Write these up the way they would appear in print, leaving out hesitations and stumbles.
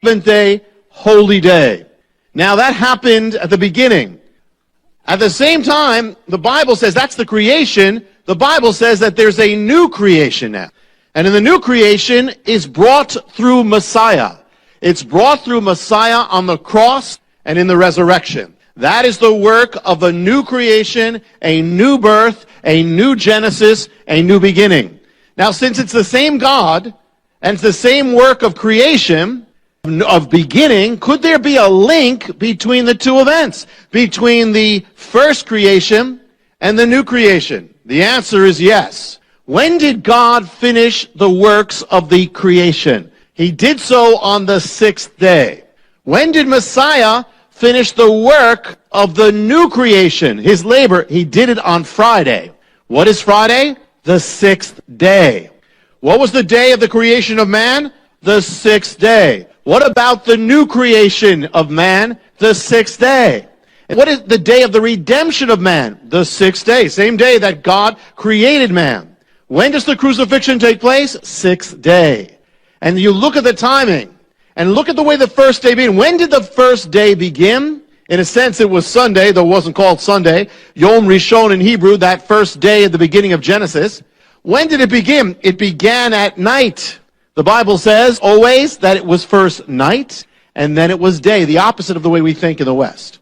seventh-day holy day. Now that happened at the beginning. At the same time, the Bible says that's the creation. The Bible says that there's a new creation now. And in the new creation is brought through Messiah. It's brought through Messiah on the cross and in the resurrection. That is the work of a new creation, a new birth, a new Genesis, a new beginning. Now, since it's the same God and it's the same work of creation, of beginning, could there be a link between the two events, between the first creation and the new creation? The answer is yes. When did God finish the works of the creation? He did so on the sixth day. When did Messiah finish the work of the new creation, his labor? He did it on Friday. What is Friday? The sixth day. What was the day of the creation of man? The sixth day. What about the new creation of man? The sixth day. And what is the day of the redemption of man? The sixth day. Same day that God created man. When does the crucifixion take place? Sixth day. And you look at the timing and look at the way the first day began. When did the first day begin? In a sense, it was Sunday, though it wasn't called Sunday. Yom Rishon in Hebrew, that first day at the beginning of Genesis. When did it begin? It began at night. The Bible says always that it was first night and then it was day, the opposite of the way we think in the West.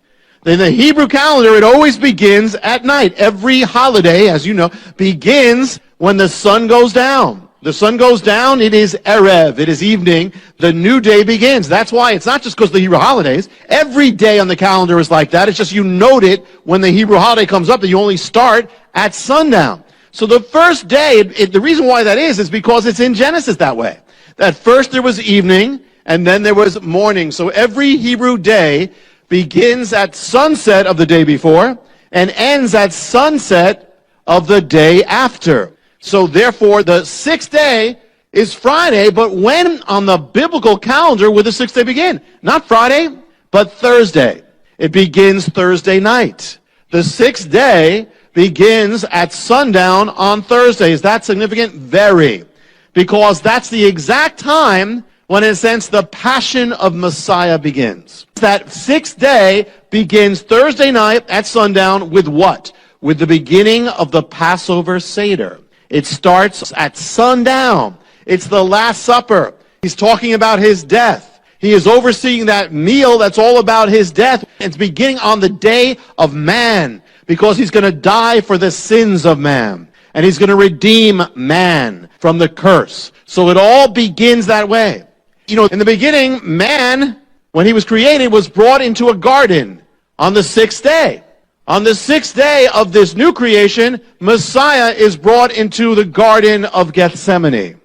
In the Hebrew calendar, it always begins at night. Every holiday, as you know, begins when the sun goes down. The sun goes down, it is Erev, it is evening, the new day begins. That's why it's not just because of the Hebrew holidays. Every day on the calendar is like that. It's just you note it when the Hebrew holiday comes up that you only start at sundown. So the first day, the reason why that is because it's in Genesis that way. That first there was evening, and then there was morning. So every Hebrew day begins at sunset of the day before, and ends at sunset of the day after. So therefore, the sixth day is Friday, but when on the biblical calendar would the sixth day begin? Not Friday, but Thursday. It begins Thursday night. The sixth day begins at sundown on Thursday. Is that significant? Very. Because that's the exact time when, in a sense, the passion of Messiah begins. That sixth day begins Thursday night at sundown with what? With the beginning of the Passover Seder. It starts at sundown. It's the Last Supper. He's talking about his death. He is overseeing that meal that's all about his death. It's beginning on the day of man, because he's going to die for the sins of man. And he's going to redeem man from the curse. So it all begins that way. You know, in the beginning, man, when he was created, was brought into a garden on the sixth day. On the sixth day of this new creation, Messiah is brought into the Garden of Gethsemane.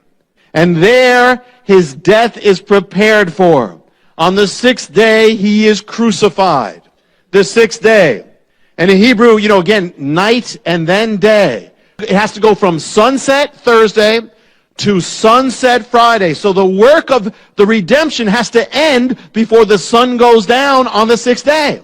And there, his death is prepared for. On the sixth day, he is crucified. The sixth day. And in Hebrew, you know, again, night and then day. It has to go from sunset Thursday to sunset Friday. So the work of the redemption has to end before the sun goes down on the sixth day.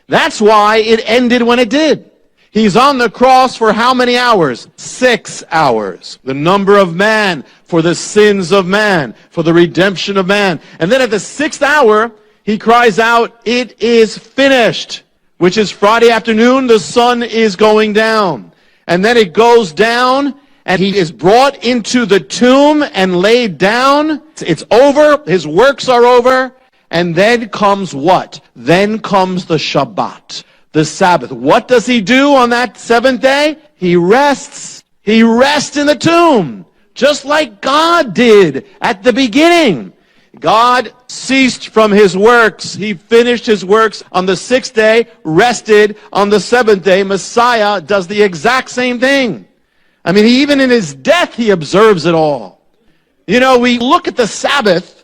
That's why it ended when it did. He's on the cross for how many hours? 6 hours. The number of man for the sins of man, for the redemption of man. And then at the sixth hour, he cries out, "It is finished," which is Friday afternoon. The sun is going down. And then it goes down, and he is brought into the tomb and laid down. It's over. His works are over. And then comes what? Then comes the Shabbat, the Sabbath. What does he do on that seventh day? He rests. He rests in the tomb, just like God did at the beginning. God ceased from his works. He finished his works on the sixth day, rested on the seventh day. Messiah does the exact same thing. I mean, even in his death, he observes it all. You know, we look at the Sabbath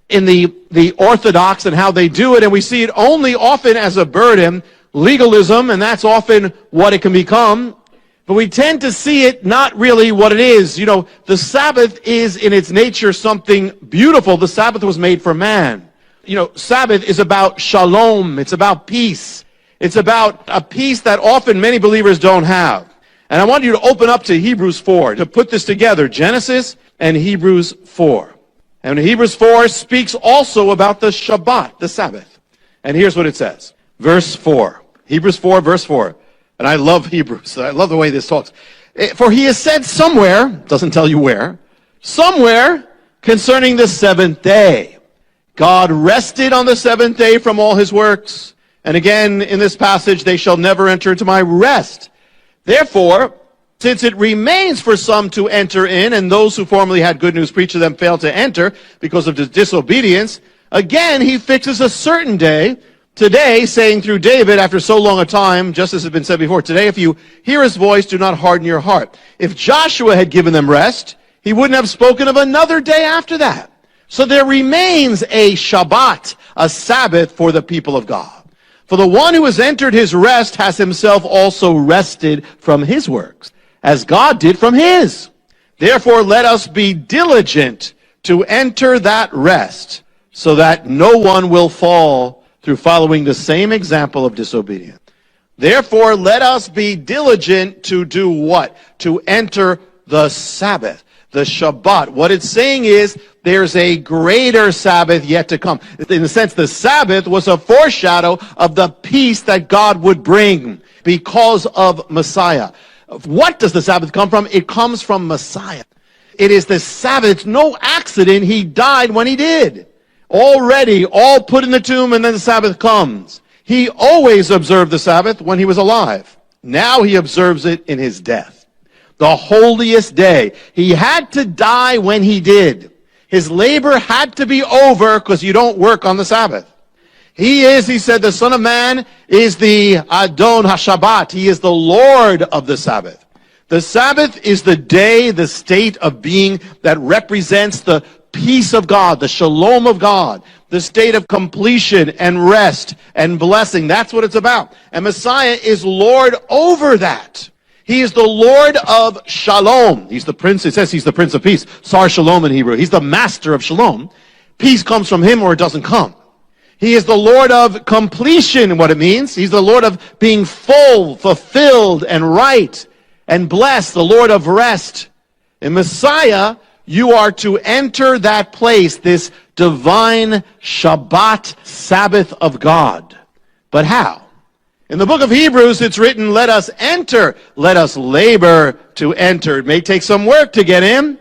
in the Orthodox and how they do it, and we see it only often as a burden, legalism, and that's often what it can become. But we tend to see it not really what it is. You know, the Sabbath is in its nature something beautiful. The Sabbath was made for man. You know, Sabbath is about shalom. It's about peace. It's about a peace that often many believers don't have. And I want you to open up to Hebrews 4 to put this together, Genesis and Hebrews 4. And Hebrews 4 speaks also about the Shabbat, the Sabbath. And here's what it says. Verse 4. Hebrews 4, verse 4. And I love Hebrews. I love the way this talks. For he has said somewhere, doesn't tell you where, somewhere concerning the seventh day. God rested on the seventh day from all his works. And again, in this passage, they shall never enter into my rest. Therefore, since it remains for some to enter in, and those who formerly had good news preached to them failed to enter because of disobedience, again he fixes a certain day, today, saying through David, after so long a time, just as has been said before, today if you hear his voice, do not harden your heart. If Joshua had given them rest, he wouldn't have spoken of another day after that. So there remains a Shabbat, a Sabbath for the people of God. For the one who has entered his rest has himself also rested from his works, as God did from his. Therefore, let us be diligent to enter that rest, so that no one will fall through following the same example of disobedience. Therefore, let us be diligent to do what? To enter the Sabbath, the Shabbat. What it's saying is there's a greater Sabbath yet to come. In a sense, the Sabbath was a foreshadow of the peace that God would bring because of Messiah. What does the Sabbath come from? It comes from Messiah. It is the Sabbath. It's no accident he died when he did. Already, all put in the tomb, and then the Sabbath comes. He always observed the Sabbath when he was alive. Now he observes it in his death. The holiest day. He had to die when he did. His labor had to be over because you don't work on the Sabbath. He said, the Son of Man is the Adon HaShabbat. He is the Lord of the Sabbath. The Sabbath is the day, the state of being that represents the peace of God, the shalom of God, the state of completion and rest and blessing. That's what it's about. And Messiah is Lord over that. He is the Lord of Shalom. He's the Prince. It says he's the Prince of Peace. Sar Shalom in Hebrew. He's the Master of Shalom. Peace comes from him or it doesn't come. He is the Lord of completion, what it means. He's the Lord of being full, fulfilled, and right, and blessed, the Lord of rest. In Messiah, you are to enter that place, this divine Shabbat, Sabbath of God. But how? In the book of Hebrews, it's written, let us enter, let us labor to enter. It may take some work to get in.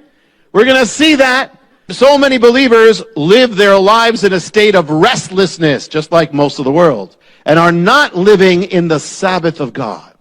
We're going to see that. So many believers live their lives in a state of restlessness, just like most of the world, and are not living in the Sabbath of God.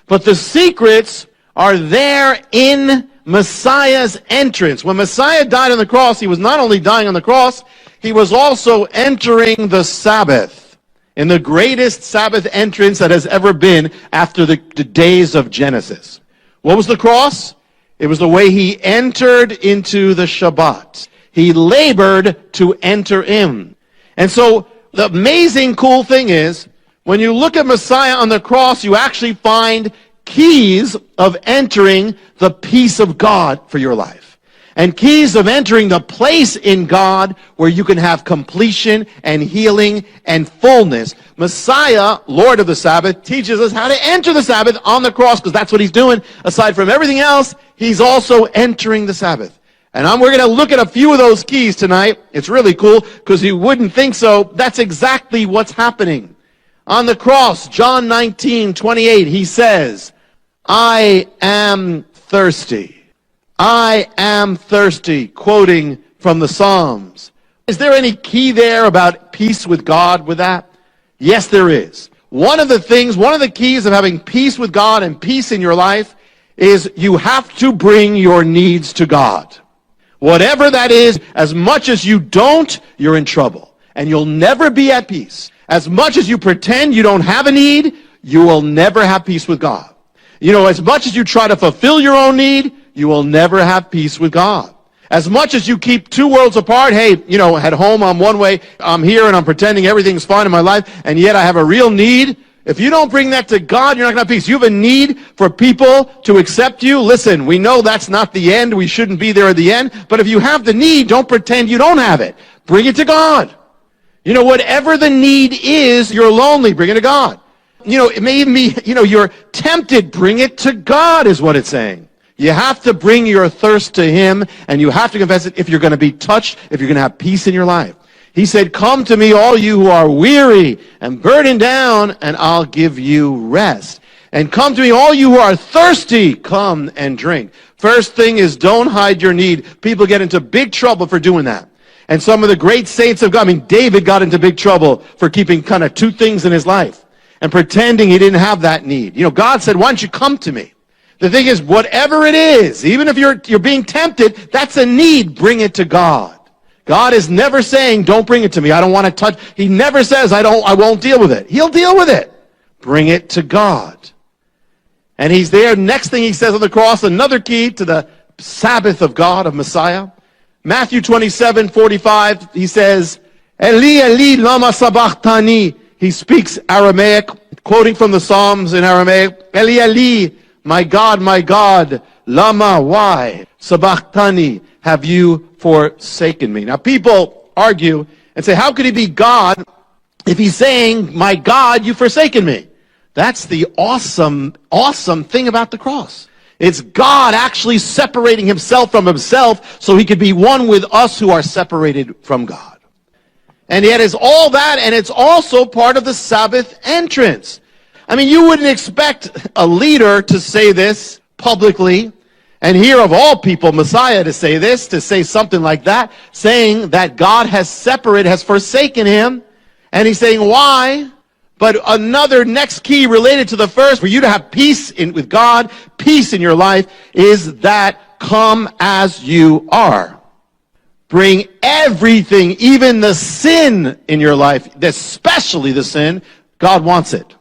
But the secrets are there in Messiah's entrance. When Messiah died on the cross, he was not only dying on the cross, he was also entering the Sabbath in the greatest Sabbath entrance that has ever been after the days of Genesis. What was the cross? It was the way he entered into the Shabbat. He labored to enter in. And so the amazing cool thing is, when you look at Messiah on the cross, you actually find keys of entering the peace of God for your life. And keys of entering the place in God where you can have completion and healing and fullness. Messiah, Lord of the Sabbath, teaches us how to enter the Sabbath on the cross, because that's what he's doing. Aside from everything else, he's also entering the Sabbath. And we're going to look at a few of those keys tonight. It's really cool because you wouldn't think so. That's exactly what's happening. On the cross, John 19:28, he says, I am thirsty. I am thirsty, quoting from the Psalms. Is there any key there about peace with God with that? Yes, there is. One of the keys of having peace with God and peace in your life is you have to bring your needs to God. Whatever that is, as much as you don't, you're in trouble. And you'll never be at peace. As much as you pretend you don't have a need, you will never have peace with God. You know, as much as you try to fulfill your own need, you will never have peace with God. As much as you keep two worlds apart, hey, you know, at home I'm one way, I'm here and I'm pretending everything's fine in my life, and yet I have a real need. If you don't bring that to God, you're not going to have peace. You have a need for people to accept you. Listen, we know that's not the end. We shouldn't be there at the end. But if you have the need, don't pretend you don't have it. Bring it to God. You know, whatever the need is, you're lonely, bring it to God. You know, it may even be, you know, you're tempted, bring it to God is what it's saying. You have to bring your thirst to him, and you have to confess it if you're going to be touched, if you're going to have peace in your life. He said, come to me, all you who are weary and burdened down, and I'll give you rest. And come to me, all you who are thirsty, come and drink. First thing is, don't hide your need. People get into big trouble for doing that. And some of the great saints of God, David got into big trouble for keeping kind of two things in his life and pretending he didn't have that need. God said, why don't you come to me? The thing is, whatever it is, even if you're being tempted, that's a need, bring it to God. God is never saying, don't bring it to me, I don't want to touch. He never says, I won't deal with it. He'll deal with it. Bring it to God. And he's there. Next thing he says on the cross, another key to the Sabbath of God, of Messiah. Matthew 27:45, he says, Eli, Eli, lama sabachthani. He speaks Aramaic, quoting from the Psalms in Aramaic. Eli, Eli, my God, lama, why? Sabachthani, have you forsaken me? Now people argue and say, how could he be God if he's saying, my God, you've forsaken me? That's the awesome thing about the cross. It's God actually separating himself from himself so he could be one with us who are separated from God. And yet it's all that, and it's also part of the Sabbath entrance. You wouldn't expect a leader to say this publicly, and here of all people, Messiah to say this, to say something like that, saying that God has separated, has forsaken him, and he's saying, why? But another next key related to the first, for you to have peace with God, peace in your life, is that come as you are. Bring everything, even the sin in your life, especially the sin, God wants it.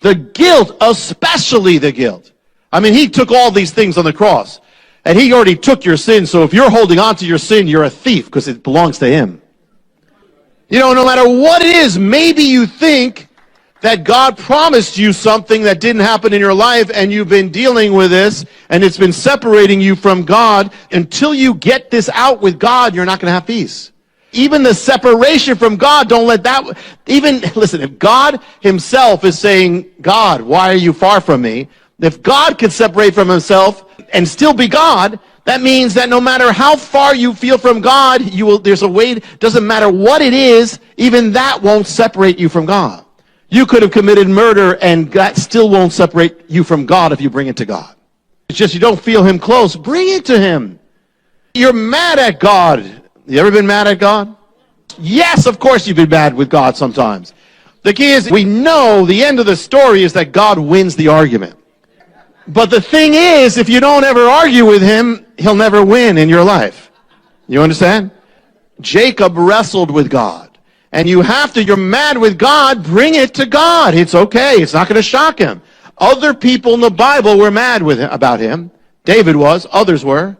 The guilt, especially the guilt. He took all these things on the cross, and he already took your sin, so if you're holding on to your sin, you're a thief, because it belongs to him. No matter what it is, maybe you think that God promised you something that didn't happen in your life, and you've been dealing with this, and it's been separating you from God. Until you get this out with God, you're not going to have peace. Even the separation from God, don't let that, listen, if God himself is saying, God, why are you far from me? If God could separate from himself and still be God, that means that no matter how far you feel from God, there's a way, doesn't matter what it is, even that won't separate you from God. You could have committed murder, and that still won't separate you from God if you bring it to God. It's just you don't feel him close. Bring it to him. You're mad at God. You ever been mad at God? Yes, of course you've been mad with God sometimes. The key is, we know the end of the story is that God wins the argument. But the thing is, if you don't ever argue with him, he'll never win in your life. You understand? Jacob wrestled with God. And you're mad with God, bring it to God. It's okay. It's not going to shock him. Other people in the Bible were mad about him. David was. Others were.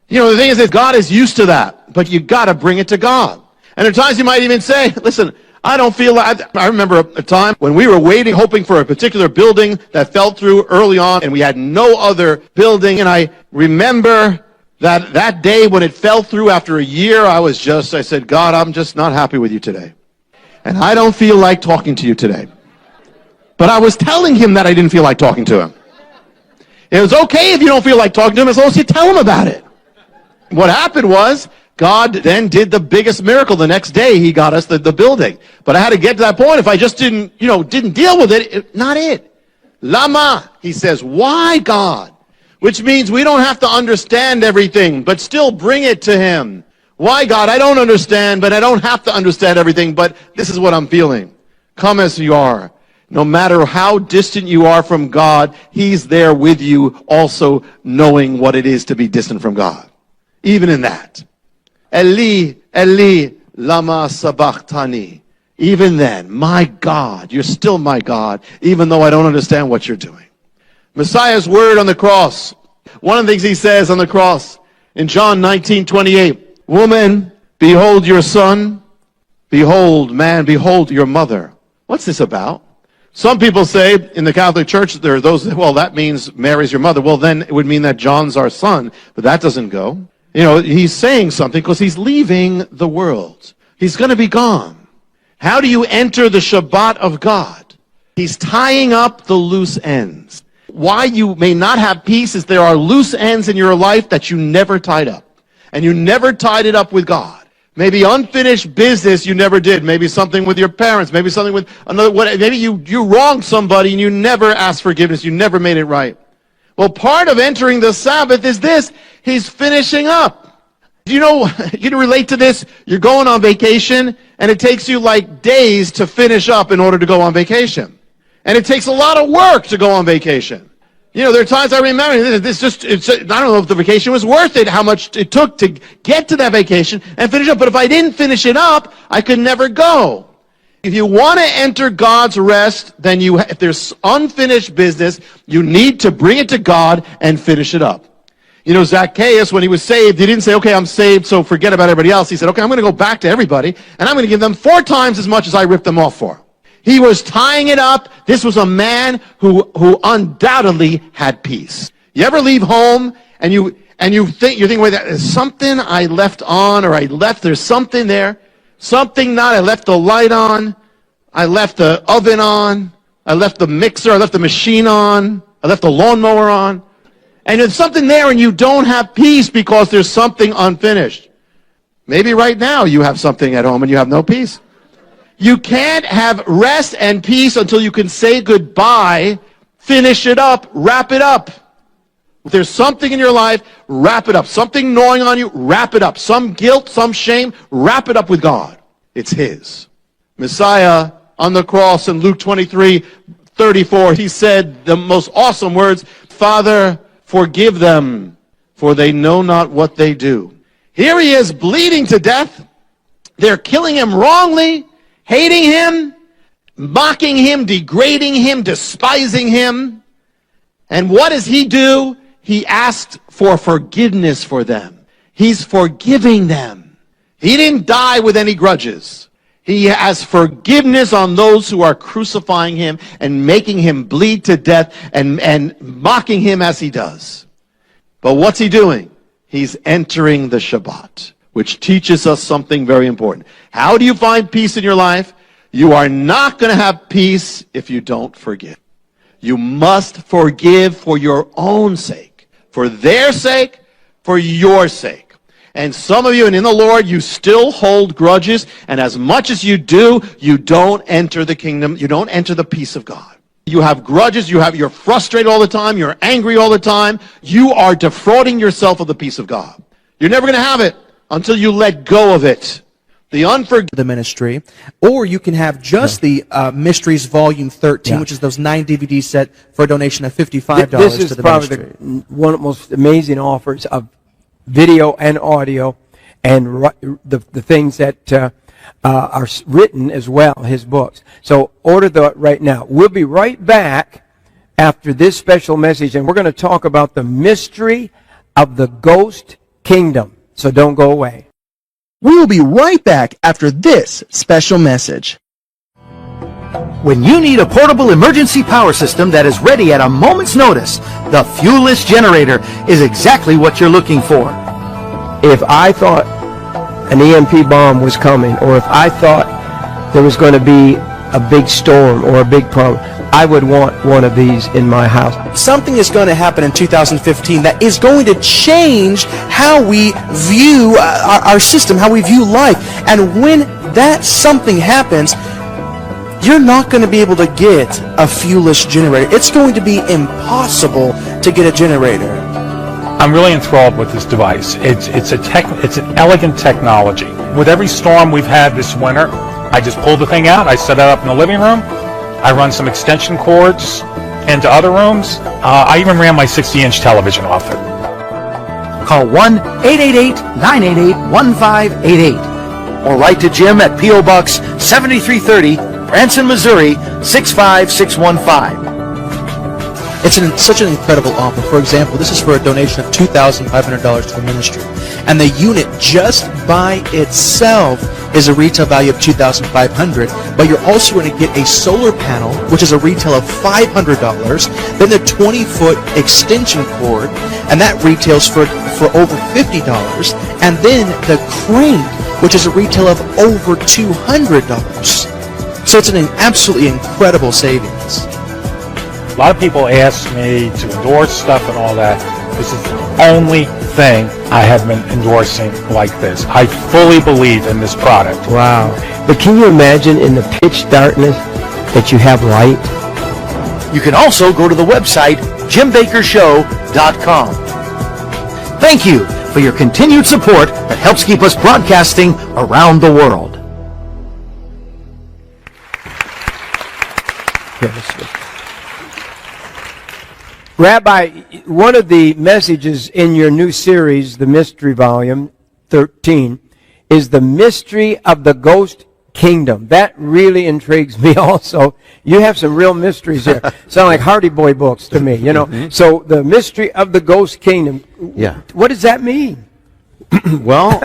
The thing is that God is used to that. But you got to bring it to God. And at times you might even say, listen, I don't feel like, I remember a time when we were waiting, hoping for a particular building that fell through early on, and we had no other building. And I remember that day when it fell through after a year, I said, God, I'm just not happy with you today. And I don't feel like talking to you today. But I was telling him that I didn't feel like talking to him. It was okay if you don't feel like talking to him as long as you tell him about it. What happened was, God then did the biggest miracle. The next day, he got us the building. But I had to get to that point. If I just didn't deal with it, not it. Lama, he says, why, God? Which means we don't have to understand everything, but still bring it to him. Why, God? I don't understand, but I don't have to understand everything, but this is what I'm feeling. Come as you are. No matter how distant you are from God, he's there with you, also knowing what it is to be distant from God. Even in that. Eli, Eli, lama sabachthani. Even then, my God, you're still my God, even though I don't understand what you're doing. Messiah's word on the cross. One of the things he says on the cross in John 19:28, woman, behold your son. Behold, man, behold your mother. What's this about? Some people say in the Catholic Church, there are those, that means Mary's your mother. Well, then it would mean that John's our son, but that doesn't go. He's saying something because he's leaving the world. He's going to be gone. How do you enter the Shabbat of God? He's tying up the loose ends. why you may not have peace is there are loose ends in your life that you never tied up. And you never tied it up with God. Maybe unfinished business you never did. Maybe something with your parents. Maybe something with another. Maybe you wronged somebody and you never asked forgiveness. You never made it right. Well, part of entering the Sabbath is this. He's finishing up. You know, you can relate to this. You're going on vacation and it takes you like days to finish up in order to go on vacation. And it takes a lot of work to go on vacation. You know, there are times I remember, I don't know if the vacation was worth it, how much it took to get to that vacation and finish up. But if I didn't finish it up, I could never go. If you want to enter God's rest, then if there's unfinished business, you need to bring it to God and finish it up. You know, Zacchaeus, when he was saved, he didn't say, okay, I'm saved, so forget about everybody else. He said, okay, I'm going to go back to everybody, and I'm going to give them 4 times as much as I ripped them off for. He was tying it up. This was a man who undoubtedly had peace. You ever leave home and you're thinking, wait, there's something I left on, or there's something there. Something not, I left the light on. I left the oven on. I left the mixer. I left the machine on. I left the lawnmower on. And there's something there and you don't have peace because there's something unfinished. Maybe right now you have something at home and you have no peace. You can't have rest and peace until you can say goodbye, finish it up, wrap it up. If there's something in your life, wrap it up. Something gnawing on you, wrap it up. Some guilt, some shame, wrap it up with God. It's His. Messiah on the cross in Luke 23:34, He said the most awesome words, Father, forgive them, for they know not what they do. Here He is bleeding to death. They're killing Him wrongly. Hating Him, mocking Him, degrading Him, despising Him. And what does He do? He asked for forgiveness for them. He's forgiving them. He didn't die with any grudges. He has forgiveness on those who are crucifying Him and making Him bleed to death and mocking Him as He does. But what's He doing? He's entering the Shabbat, which teaches us something very important. How do you find peace in your life? You are not going to have peace if you don't forgive. You must forgive for your own sake, for their sake, for your sake. And some of you, and in the Lord, you still hold grudges, and as much as you do, you don't enter the kingdom, you don't enter the peace of God. You have grudges, you're frustrated all the time, you're angry all the time, you are defrauding yourself of the peace of God. You're never going to have it until you let go of it. The ministry, or you can have just the Mysteries Volume 13, which is those 9 DVD set for a donation of $55 to the ministry. This is probably one of the most amazing offers of video and audio, and the things that are written as well, his books. So order that right now. We'll be right back after this special message, and we're going to talk about the mystery of the ghost kingdom. So don't go away. We will be right back after this special message. When you need a portable emergency power system that is ready at a moment's notice, the fuelless generator is exactly what you're looking for. If I thought an EMP bomb was coming, or if I thought there was going to be a big storm or a big problem, I would want one of these in my house. Something is going to happen in 2015 that is going to change how we view our system, how we view life. And when that something happens, you're not going to be able to get a fuelless generator. It's going to be impossible to get a generator. I'm really enthralled with this device. It's an elegant technology. With every storm we've had this winter, I just pull the thing out, I set it up in the living room, I run some extension cords into other rooms. I even ran my 60-inch television off it. Call 1-888-988-1588 or write to Jim at P.O. Box 7330, Branson, Missouri 65615. It's such an incredible offer. For example, this is for a donation of $2,500 to the ministry. And the unit just by itself is a retail value of $2,500, but you're also going to get a solar panel, which is a retail of $500, then the 20-foot extension cord, and that retails for over $50, and then the crane, which is a retail of over $200. So it's an absolutely incredible savings. A lot of people ask me to endorse stuff and all that. This is the only thing I have been endorsing like this. I fully believe in this product. Wow. But can you imagine in the pitch darkness that you have light? You can also go to the website JimBakkerShow.com. Thank you for your continued support that helps keep us broadcasting around the world. Rabbi, one of the messages in your new series, the Mystery Volume 13, is the mystery of the ghost kingdom. That really intrigues me also. You have some real mysteries there. Sound like Hardy Boy books to me, you know. Mm-hmm. So the mystery of the ghost kingdom. Yeah. What does that mean? Well,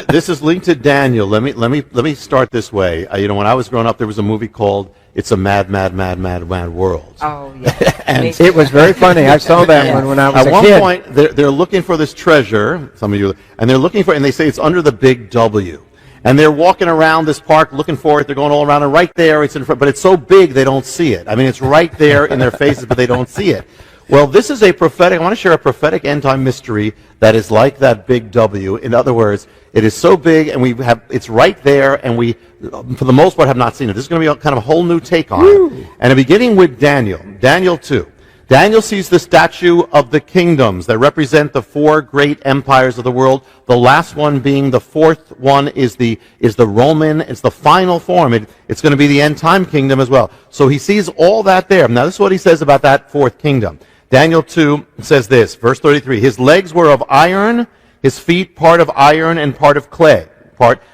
this is linked to Daniel. Let me start this way. When I was growing up, there was a movie called "It's a Mad, Mad, Mad, Mad, Mad World." Oh yeah, and it was very funny. I saw that one when I was a kid. At one point, they're looking for this treasure. Some of you, and they're looking for, and they say it's under the Big W. And they're walking around this park looking for it. They're going all around, and right there, it's in front. But it's so big they don't see it. I mean, it's right there in their faces, but they don't see it. Well, this is a prophetic. I want to share a prophetic end-time mystery that is like that Big W. In other words, it is so big, and it's right there, and we, for the most part, have not seen it. This is going to be kind of a whole new take on it. And beginning with Daniel 2. Daniel sees the statue of the kingdoms that represent the four great empires of the world. The last one being the fourth one is the Roman. It's the final form. It's going to be the end time kingdom as well. So he sees all that there. Now this is what he says about that fourth kingdom. Daniel 2 says this, verse 33. His legs were of iron, his feet part of iron and part of clay.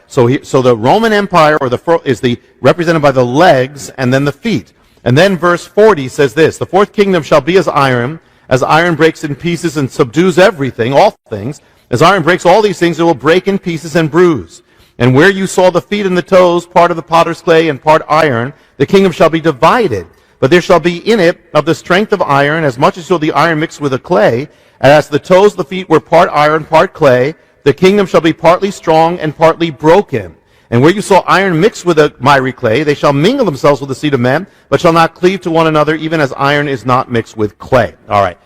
So the Roman Empire is represented by the legs and then the feet. And then verse 40 says this, the fourth kingdom shall be as iron breaks in pieces and subdues everything, all things. As iron breaks all these things, it will break in pieces and bruise. And where you saw the feet and the toes, part of the potter's clay and part iron, the kingdom shall be divided. But there shall be in it of the strength of iron, as much as shall the iron mixed with the clay. And as the toes, the feet were part iron, part clay, the kingdom shall be partly strong and partly broken. And where you saw iron mixed with the miry clay, they shall mingle themselves with the seed of men, but shall not cleave to one another, even as iron is not mixed with clay. All right.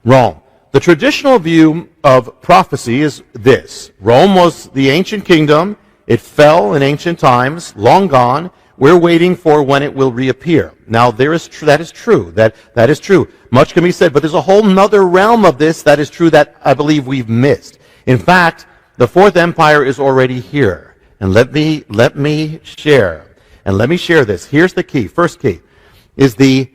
Rome. The traditional view of prophecy is this. Rome was the ancient kingdom. It fell in ancient times, long gone. We're waiting for when it will reappear. Now, that is true. That is true. Much can be said, but there's a whole nother realm of this that is true that I believe we've missed. In fact, the fourth empire is already here. And let me share this. Here's the key. First key is the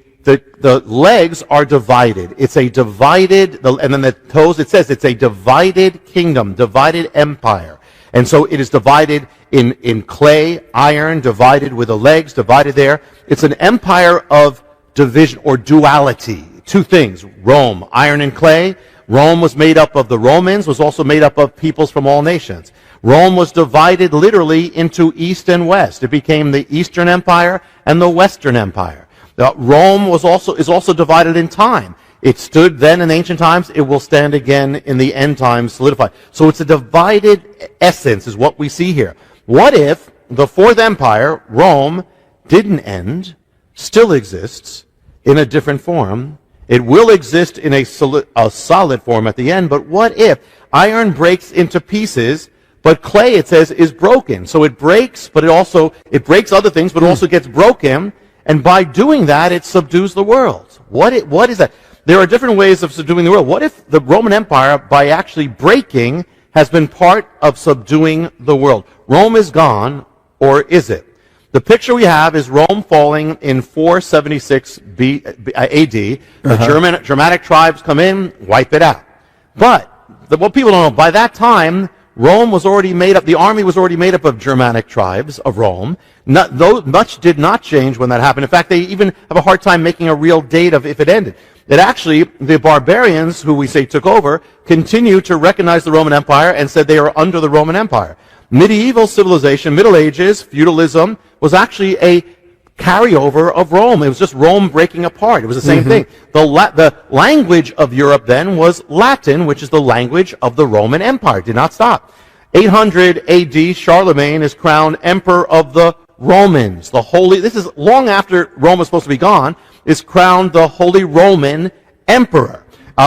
legs are divided. It's a divided, and then the toes, it says it's a divided kingdom, divided empire. And so it is divided in clay, iron, divided with the legs, divided there. It's an empire of division or duality. Two things, Rome, iron and clay. Rome was made up of the Romans, was also made up of peoples from all nations. Rome was divided literally into east and west. It became the Eastern Empire and the Western Empire. Rome is also divided in time. It stood then in ancient times. It will stand again in the end times, solidified. So it's a divided essence is what we see here. What if the fourth empire, Rome, didn't end, still exists in a different form? It will exist in a solid form at the end, but what if iron breaks into pieces, but clay, it says, is broken? So it breaks, but it breaks other things, but it also gets broken, and by doing that, it subdues the world. What is that? There are different ways of subduing the world. What if the Roman Empire, by actually breaking, has been part of subduing the world? Rome is gone, or is it? The picture we have is Rome falling in 476 AD. The Germanic tribes come in, wipe it out. But what people don't know, by that time, Rome was already made up, the army was already made up of Germanic tribes of Rome. Much did not change when that happened. In fact, they even have a hard time making a real date of if it ended. It actually, the barbarians, who we say took over, continue to recognize the Roman Empire and said they are under the Roman Empire. Medieval civilization, Middle Ages, feudalism, was actually a carryover of Rome. It was just Rome breaking apart. It was the same thing. The language of Europe then was Latin, which is the language of the Roman Empire. Did not stop. 800 AD, Charlemagne is crowned emperor of the Romans. This is long after Rome was supposed to be gone. is crowned the Holy Roman Emperor.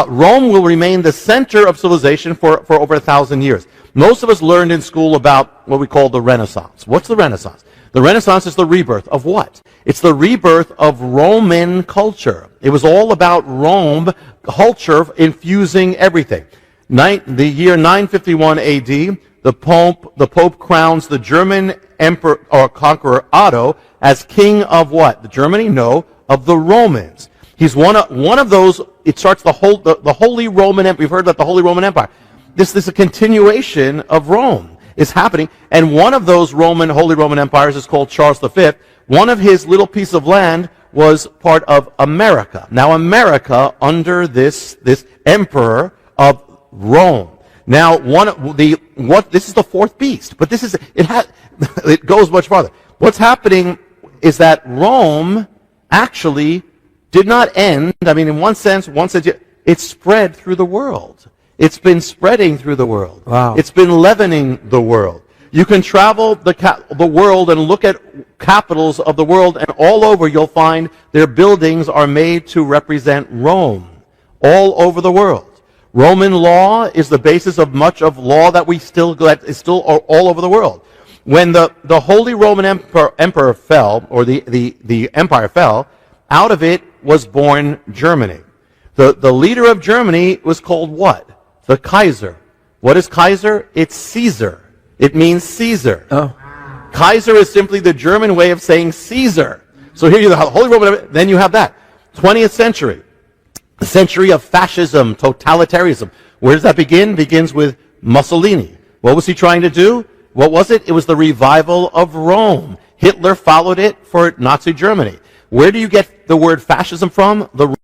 Rome will remain the center of civilization for over 1,000 years. Most of us learned in school about what we call the Renaissance. What's the Renaissance? The Renaissance is the rebirth of what? It's the rebirth of Roman culture. It was all about Rome culture infusing everything. The year 951 AD, the Pope crowns the German emperor or conqueror Otto as king of what? The Germany? No, of the Romans. He's one of those. It starts the Holy Roman Empire. We've heard about the Holy Roman Empire. This is a continuation of Rome is happening, and one of those Holy Roman empires is called Charles V. One of his little piece of land was part of America. Now, America under this emperor of Rome. Now, this is the fourth beast, but it goes much farther. What's happening is that Rome actually did not end. I mean, in one sense, it spread through the world. It's been spreading through the world. Wow. It's been leavening the world. You can travel the world and look at capitals of the world, and all over you'll find their buildings are made to represent Rome. All over the world. Roman law is the basis of much of law that is still all over the world. When the Holy Roman Emperor fell, or the empire fell, out of it was born Germany. The leader of Germany was called what? The Kaiser. What is Kaiser? It's Caesar. It means Caesar. Oh. Kaiser is simply the German way of saying Caesar. So here you have the Holy Roman, then you have that. 20th century. The century of fascism, totalitarianism. Where does that begin? Begins with Mussolini. What was he trying to do? What was it? It was the revival of Rome. Hitler followed it for Nazi Germany. Where do you get the word fascism from? The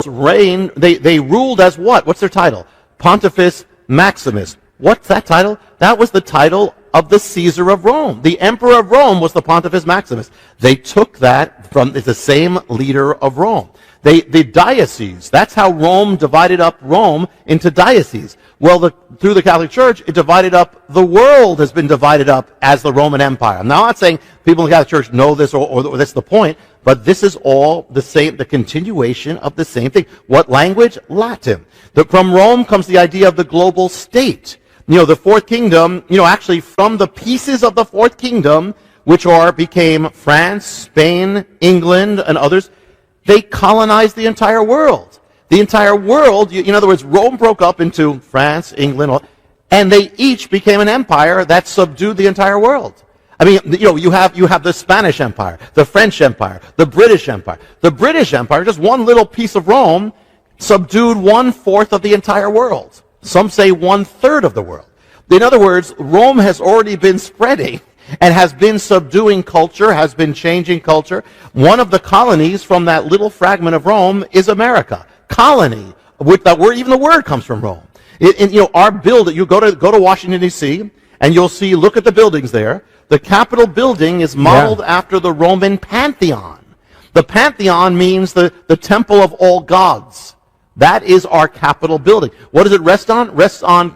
reign, they ruled as what? What's their title? Pontifex Maximus. What's that title? That was the title of the Caesar of Rome. The emperor of Rome was the Pontifex Maximus. They took that from the same leader of Rome. The diocese, that's how Rome divided up Rome into dioceses. Well, through the Catholic Church, it divided up, the world has been divided up as the Roman Empire. I'm not saying people in the Catholic Church know this or that's the point, but this is all the same, the continuation of the same thing. What language? Latin. From Rome comes the idea of the global state. The fourth kingdom, actually from the pieces of the fourth kingdom, which became France, Spain, England, and others, they colonized the entire world. The entire world, in other words, Rome broke up into France, England, and they each became an empire that subdued the entire world. I mean, you have the Spanish Empire, the French Empire, the British Empire. The British Empire, just one little piece of Rome, subdued 1/4 of the entire world. Some say 1/3 of the world. In other words, Rome has already been spreading and has been subduing culture, has been changing culture. One of the colonies from that little fragment of Rome is America. Colony, even the word comes from Rome. Our building, you go to Washington, D.C., and you'll see, look at the buildings there. The Capitol building is modeled after the Roman Pantheon. The Pantheon means the temple of all gods. That is our Capitol building. What does it rest on? Rests on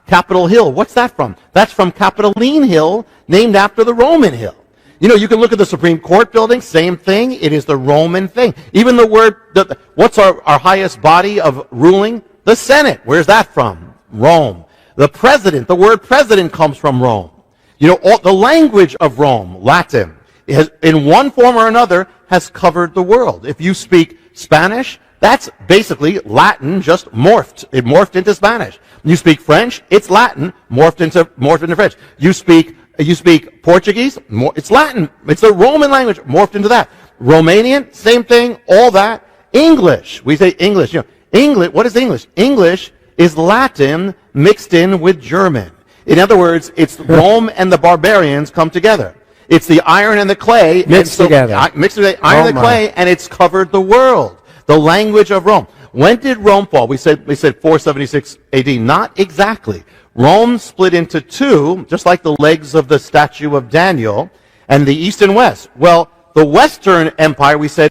Capitol Hill. What's that from? That's from Capitoline Hill, named after the Roman hill. You can look at the Supreme Court building, same thing. It is the Roman thing. Even the word, what's our highest body of ruling? The Senate. Where's that from? Rome. The president, the word president comes from Rome. The language of Rome, Latin, in one form or another, has covered the world. If you speak Spanish, that's basically Latin just morphed. It morphed into Spanish. You speak French, it's Latin, morphed into French. You speak Portuguese, it's Latin. It's the Roman language, morphed into that. Romanian, same thing, all that. English, we say English. English, what is English? English is Latin mixed in with German. In other words, it's Rome and the barbarians come together. It's the iron and the clay. Mixed together. Mixed together, iron and the clay, and it's covered the world. The language of Rome. When did Rome fall? We said 476 AD. Not exactly. Rome split into two, just like the legs of the statue of Daniel. And the East and West. Well, the Western Empire, we said...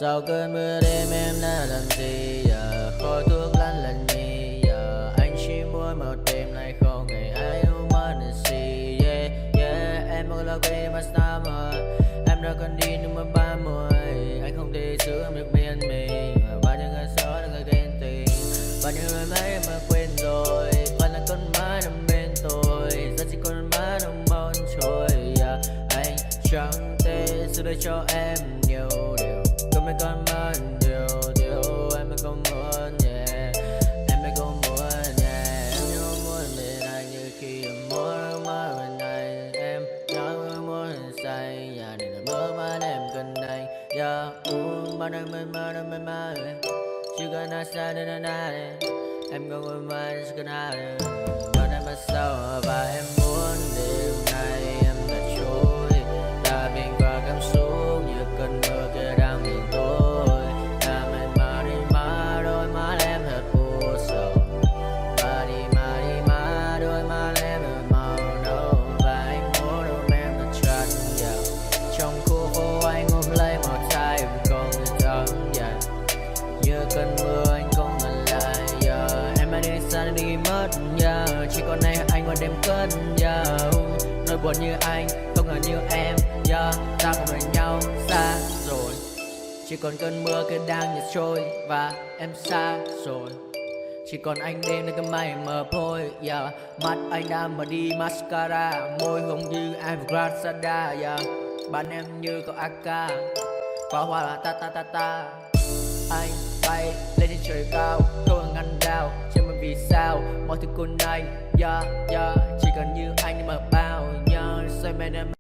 Sau cơn mưa đêm em đã làm gì giờ? Khói thuốc lá lạnh nhì giờ. Anh chỉ muốn một đêm này không ngày ai humanity. Yeah, yeah, em muốn là quên mà sao mà em đã cần đi nhưng mà 30. Anh không thể giữ em được bên mình. Bao nhiêu người xấu đã người ghen tình. Bao nhiêu người mấy em mà quên rồi. Vẫn là con má nằm bên tôi. Giờ chỉ con má nằm mòn trôi. Yeah, anh chẳng thể giữ được cho em nhiều điều. Có mấy con mất điều em mới không muốn, yeah. Em mới không muốn, yeah. Em như không muốn bên anh như khi em muốn mất bên anh. Em nói em muốn say, yeah. Để là bữa mà em cần anh, yeah. Bao năm bên mai chỉ cần ai xa đến anh ai. Em không muốn mai chỉ cần ai. Bao năm mà sau và em muốn đêm nay em đã trôi. Ta bên qua cảm xúc như cơn mưa kia đang nhìn tôi. Ta mệt mà đi má đôi má em thật u sầu. Mà đi má đôi má em thật màu nâu. Và anh muốn ôm em thật chặt vào. Trong khu phố anh ôm lấy một tay em không thể thắng dậy. Như cơn mưa anh không ngần lại, yeah. Em đã đi xa đi mất, yeah. Chỉ còn anh qua đêm cất, yeah. Nỗi buồn như anh, không ngờ như em, yeah. Ta không bên nhau xa rồi. Chỉ còn cơn mưa kia đang nhạt trôi. Và em xa rồi. Chỉ còn anh đêm nơi cơn mây mờ thôi, yeah. Mắt anh đã mở đi mascara. Môi hồng như Evergrande, yeah. Bạn em như cậu AK. Pháo hoa là ta ta ta ta. Anh bay lên trên trời cao, không ngăn đau trên mình vì sao mọi thứ cùng anh, yeah, yeah. Chỉ cần như anh mà bao, yeah. Say mê em.